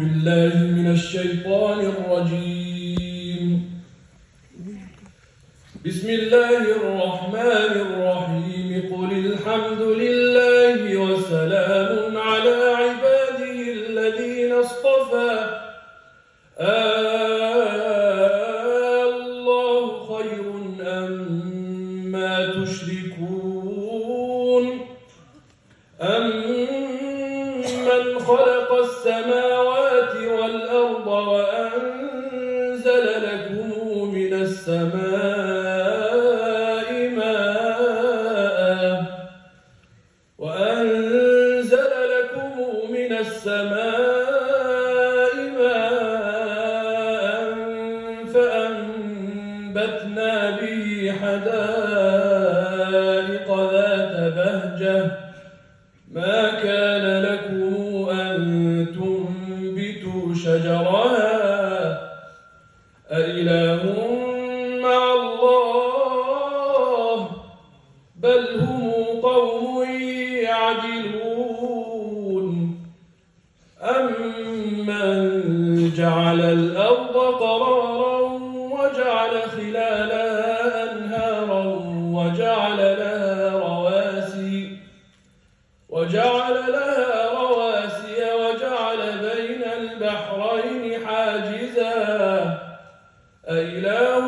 بالله من الشيطان الرجيم. بسم الله الرحمن الرحيم. قل الحمد لله وسلام على عباده الذين اصطفى. الله خير أما تشركون. أمن خلق السماوات والأرض وأنزل لكم من السماء ماء فأنبتنا به حدائق ذات بهجة ما كان لكم أن تنبتوا شجرها أإله مع الله بل هم قوم يعدلون. أمن جعل الأرض قرارا وجعل خلالها أنهارا وجعل لها رواسي وجعل بين البحرين حاجزا أإله